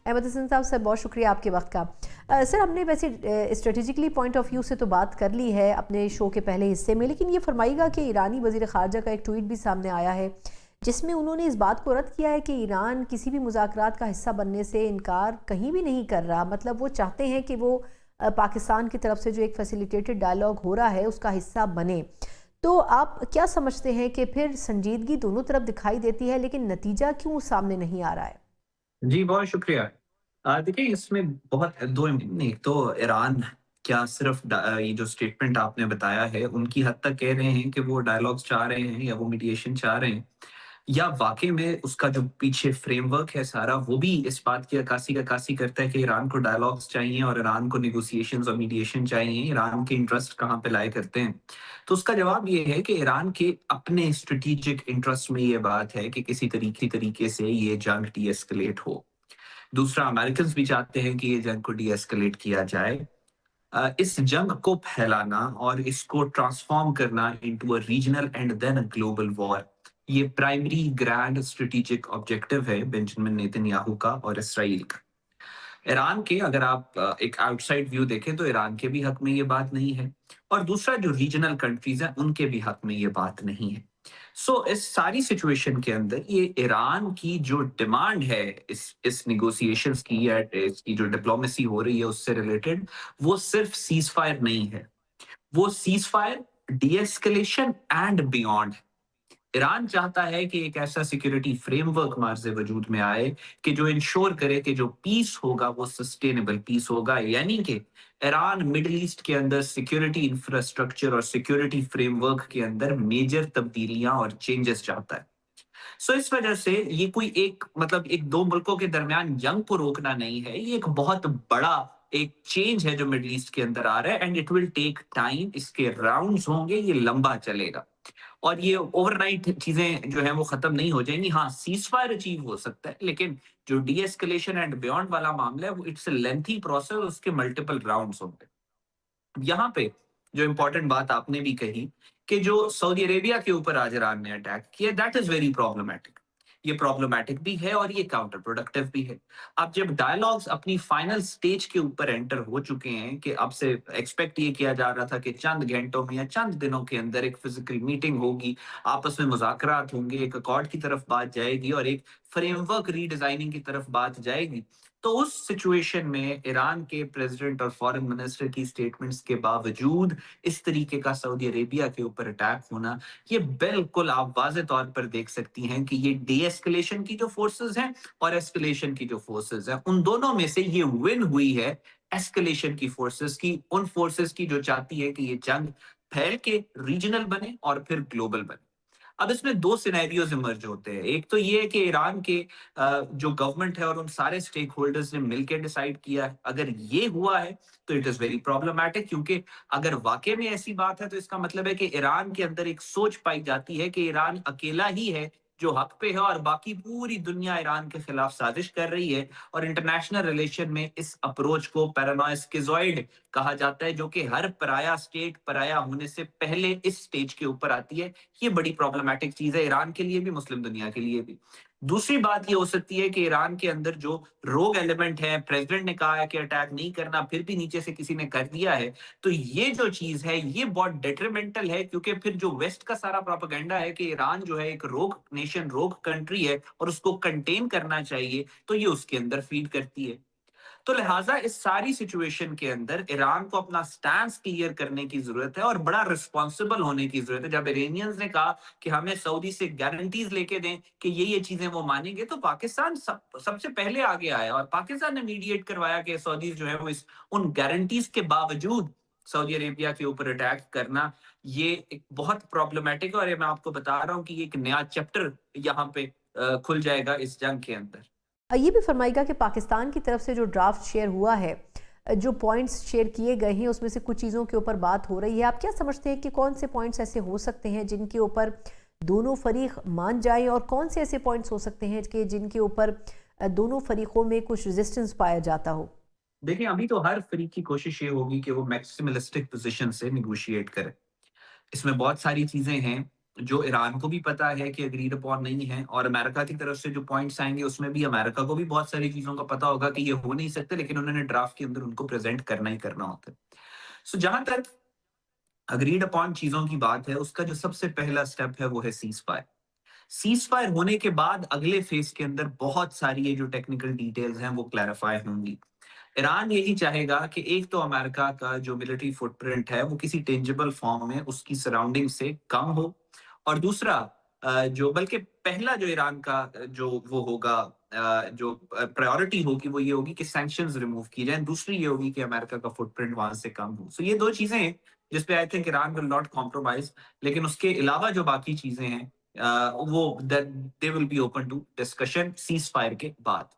अहमद हसन साहब सर, बहुत शुक्रिया आपके वक्त का। सर, हमने वैसे स्ट्रेटेजिकली पॉइंट ऑफ व्यू से तो बात कर ली है अपने शो के पहले हिस्से में, लेकिन ये फरमाइएगा कि ईरानी वज़ीर ख़ारजा का एक ट्वीट भी सामने आया है जिसमें उन्होंने इस बात को रद्द किया है कि ईरान किसी भी मुज़ाकरात का हिस्सा बनने से इनकार कहीं भी नहीं कर रहा। मतलब वो चाहते हैं कि वो पाकिस्तान की तरफ से जो एक फैसिलिटेटेड डायलॉग हो रहा है उसका हिस्सा बने। तो आप क्या समझते हैं कि फिर संजीदगी दोनों तरफ दिखाई देती है, लेकिन नतीजा क्यों सामने नहीं आ रहा है? जी, बहुत शुक्रिया। देखिए इसमें बहुत 2 एक तो ईरान क्या सिर्फ़ ये जो स्टेटमेंट आपने बताया है, उनकी हद तक कह रहे हैं कि वो डायलॉग्स चाह रहे हैं या वो मीडिएशन चाह रहे हैं, या वाक़ई में उसका जो पीछे फ्रेमवर्क है सारा, वो भी इस बात की अक्कासी करता है कि ईरान को डायलॉग्स चाहिए और ईरान को नेगोशिएशंस और मीडिएशन चाहिए, ईरान के इंटरेस्ट कहाँ पे लाए करते हैं। तो उसका जवाब ये है कि ईरान के अपने स्ट्रैटेजिक इंटरेस्ट में ये बात है कि किसी तरीके से ये जंग डी-एस्केलेट हो। दूसरा, अमेरिकन्स भी चाहते हैं कि ये जंग को डी-एस्केलेट किया जाए। इस जंग को फैलाना और इसको ट्रांसफॉर्म करना into a regional and then a global war, ये प्राइमरी ग्रैंड स्ट्रेटेजिक ऑब्जेक्टिव है बेंजामिन नेतन्याहू का और इसराइल का। ईरान के, अगर आप एक आउटसाइड व्यू देखें तो ईरान के भी हक में ये बात नहीं है, और दूसरा जो रीजनल कंट्रीज हैं उनके भी हक में ये बात नहीं है। इस सारी सिचुएशन के अंदर ये ईरान की जो डिमांड है इस निगोशिएशंस की या इसकी जो डिप्लोमेसी हो रही है उससे रिलेटेड, वो सिर्फ सीज फायर नहीं है, वो cease fire, D escalation and beyond. Iran चाहता है कि एक ऐसा सिक्योरिटी फ्रेमवर्क मार्ज़ वजूद में आए कि जो इंश्योर करे कि जो पीस होगा वो सस्टेनेबल पीस होगा, यानी कि ईरान मिडल ईस्ट के अंदर सिक्योरिटी इंफ्रास्ट्रक्चर और सिक्योरिटी फ्रेमवर्क के अंदर मेजर तब्दीलियां और चेंजेस चाहता है। इस वजह से ये कोई एक, मतलब एक दो मुल्कों के दरमियान जंग को रोकना नहीं है, ये एक बहुत बड़ा एक चेंज है जो मिडल ईस्ट के अंदर आ रहा है, and it will take time, इसके राउंड्स होंगे, ये लंबा चलेगा और ये ओवरनाइट चीजें जो है वो खत्म नहीं हो जाएंगी। हाँ, सीज फायर अचीव हो सकता है, लेकिन जो डी एस्केलेशन एंड बियॉन्ड वाला मामला है वो इट्स अ लेंथी प्रोसेस, उसके मल्टीपल राउंड्स होंगे। यहाँ पे जो इंपॉर्टेंट बात आपने भी कही कि जो सऊदी अरेबिया के ऊपर आज ईरान ने अटैक किया, दैट इज वेरी प्रॉब्लमैटिक। ये प्रॉब्लमैटिक भी है और ये काउंटर प्रोडक्टिव भी है। अब जब डायलॉग्स अपनी फाइनल स्टेज के ऊपर एंटर हो चुके हैं कि अब से एक्सपेक्ट ये किया जा रहा था कि चंद घंटों में या चंद दिनों के अंदर एक फिजिकल मीटिंग होगी, आपस में मुज़ाकरात होंगे, एक अकॉर्ड की तरफ बात जाएगी और एक फ्रेमवर्क रीडिजाइनिंग की तरफ बात जाएगी, तो उस सिचुएशन में ईरान के प्रेसिडेंट और फॉरेन मिनिस्टर की स्टेटमेंट्स के बावजूद इस तरीके का सऊदी अरेबिया के ऊपर अटैक होना, ये बिल्कुल आप वाज़ेह तौर पर देख सकती हैं कि ये डी एस्केलेशन की जो फोर्सेस हैं और एस्केलेशन की जो फोर्सेस हैं, उन दोनों में से ये विन हुई है एस्केलेशन की फोर्सेस की, उन फोर्सेस की जो चाहती है कि ये जंग फैल के रीजनल बने और फिर ग्लोबल बने। अब इसमें 2 सिनेरियोज़ इमर्ज होते हैं। एक तो ये है कि ईरान के जो गवर्नमेंट है और उन सारे स्टेक होल्डर्स ने मिलके डिसाइड किया है। अगर ये हुआ है तो इट इज़ वेरी प्रॉब्लमैटिक, क्योंकि अगर वाक़ई में ऐसी बात है तो इसका मतलब है कि ईरान के अंदर एक सोच पाई जाती है कि ईरान अकेला ही है जो हक पे है और बाकी पूरी दुनिया ईरान के खिलाफ साजिश कर रही है, और इंटरनेशनल रिलेशन में इस अप्रोच को पैरानोइड स्किज़ॉइड कहा जाता है, जो कि हर पराया स्टेट पराया होने से पहले इस स्टेज के ऊपर आती है। ये बड़ी प्रॉब्लमैटिक चीज है ईरान के लिए भी, मुस्लिम दुनिया के लिए भी। दूसरी बात ये हो सकती है कि ईरान के अंदर जो रोग एलिमेंट है, प्रेसिडेंट ने कहा है कि अटैक नहीं करना, फिर भी नीचे से किसी ने कर दिया है, तो ये जो चीज है ये बहुत डेट्रिमेंटल है, क्योंकि फिर जो वेस्ट का सारा प्रोपेगेंडा है कि ईरान जो है एक रोग नेशन, रोग कंट्री है और उसको कंटेन करना चाहिए, तो ये उसके अंदर फीड करती है। तो लिहाजा इस सारी सिचुएशन के अंदर ईरान को अपना स्टैंड क्लियर करने की जरूरत है और बड़ा रिस्पॉन्सिबल होने की जरूरत है। जब इरानियंस ने कहा कि हमें सऊदी से गारंटीज लेके दें कि ये चीजें वो मानेंगे, तो पाकिस्तान सबसे पहले आगे आया और पाकिस्तान ने मीडिएट करवाया कि सऊदी जो है वो इस उन गारंटीज के बावजूद सऊदी अरेबिया के ऊपर अटैक करना, ये एक बहुत प्रॉब्लमेटिक है। और ये मैं आपको बता रहा हूँ कि ये एक नया चैप्टर यहाँ पे खुल जाएगा इस जंग के अंदर। ये भी फरमाइएगा कि पाकिस्तान की तरफ से जो ड्राफ्ट शेयर हुआ है, जो पॉइंट्स शेयर किए गए हैं उसमें से कुछ चीज़ों के ऊपर बात हो रही है। आप क्या समझते हैं कि कौन से पॉइंट्स ऐसे हो सकते हैं जिनके ऊपर दोनों फरीक मान जाएं, और कौन से ऐसे पॉइंट्स हो सकते हैं कि जिनके ऊपर दोनों फरीकों में कुछ रेजिस्टेंस पाया जाता हो? देखिए, अभी तो हर फरीक की कोशिश ये होगी कि वो मैक्सिमलिस्टिक पोजीशन से नेगोशिएट करे। इसमें बहुत सारी चीजें हैं। जो ईरान को भी पता है कि एग्रीड अपॉन नहीं है, और अमेरिका की तरफ से जो पॉइंट्स आएंगे उसमें भी अमेरिका को भी बहुत सारी चीजों का पता होगा कि ये हो नहीं सकते, लेकिन उन्होंने ड्राफ्ट के अंदर उनको प्रेजेंट करना ही करना होता है। सो जहां तक अग्रीड अपॉन चीजों की बात है, उसका जो सबसे पहला स्टेप है वो है सीज फायर। सीज फायर होने के बाद अगले फेज के अंदर बहुत सारी ये जो टेक्निकल डिटेल्स हैं वो क्लैरिफाई होंगी। ईरान यही चाहेगा कि एक तो अमेरिका का जो मिलिट्री फुटप्रिंट है वो किसी टेंजिबल फॉर्म में उसकी सराउंडिंग से कम हो, और दूसरा जो बल्कि पहला जो ईरान का जो वो होगा, जो प्रायोरिटी होगी वो ये होगी कि सैंक्शंस रिमूव की जाए, दूसरी ये होगी कि अमेरिका का फुटप्रिंट वहां से कम हो। सो ये दो चीजें हैं जिस पे I think Iran will not compromise. लेकिन उसके अलावा जो बाकी चीजें हैं वो they will be open to discussion ceasefire के बाद।